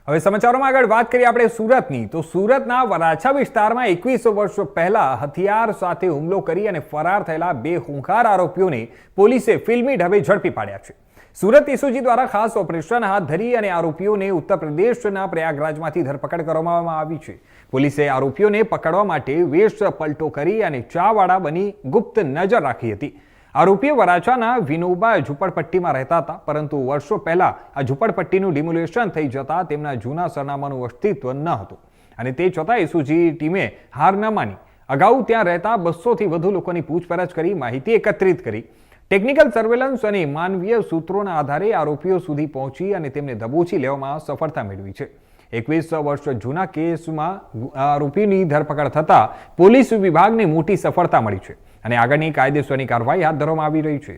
હવે સમાચારોમાં આગળ વાત કરીએ આપણે સુરતની તો સુરતના વરાછા વિસ્તારમાં 21 વર્ષ પહેલા હથિયાર સાથે હુમલો કરી અને ફરાર થયેલા બે ખૂંખાર આરોપીઓને પોલીસે ફિલ્મી ઢબે ઝડપી પાડ્યા છે। સુરત એસઓજી દ્વારા ખાસ ઓપરેશન હાથ ધરી અને આરોપીઓને ઉત્તર પ્રદેશના પ્રયાગરાજમાંથી ધરપકડ કરવામાં આવી છે। પોલીસે આરોપીઓને પકડવા માટે વેશ પલટો કરી અને ચાવાળા બની ગુપ્ત નજર રાખી હતી। આરોપીઓ વરાછાના વિનોબા ઝુંપડપટ્ટીમાં રહેતા હતા, પરંતુ વર્ષો પહેલા આ ઝુંપડપટ્ટીનું ડિમોલેશન થઈ જતા તેમના જૂના સરનામાનું અસ્તિત્વ ન હતું અને તે છતાં એસઓજી ટીમે હાર ન માની અગાઉ ત્યાં રહેતા 200થી વધુ લોકોની પૂછપરછ કરી માહિતી એકત્રિત કરી। ટેકનિકલ સર્વેલન્સ અને માનવીય સૂત્રોના આધારે આરોપીઓ સુધી પહોંચી અને તેમને દબોચી લેવામાં સફળતા મેળવી છે। 21 વર્ષ જૂના કેસમાં આરોપીની ધરપકડ થતાં પોલીસ વિભાગને મોટી સફળતા મળી છે અને આગળની કાયદેસરની કાર્યવાહી હાથ ધરવામાં આવી રહી છે।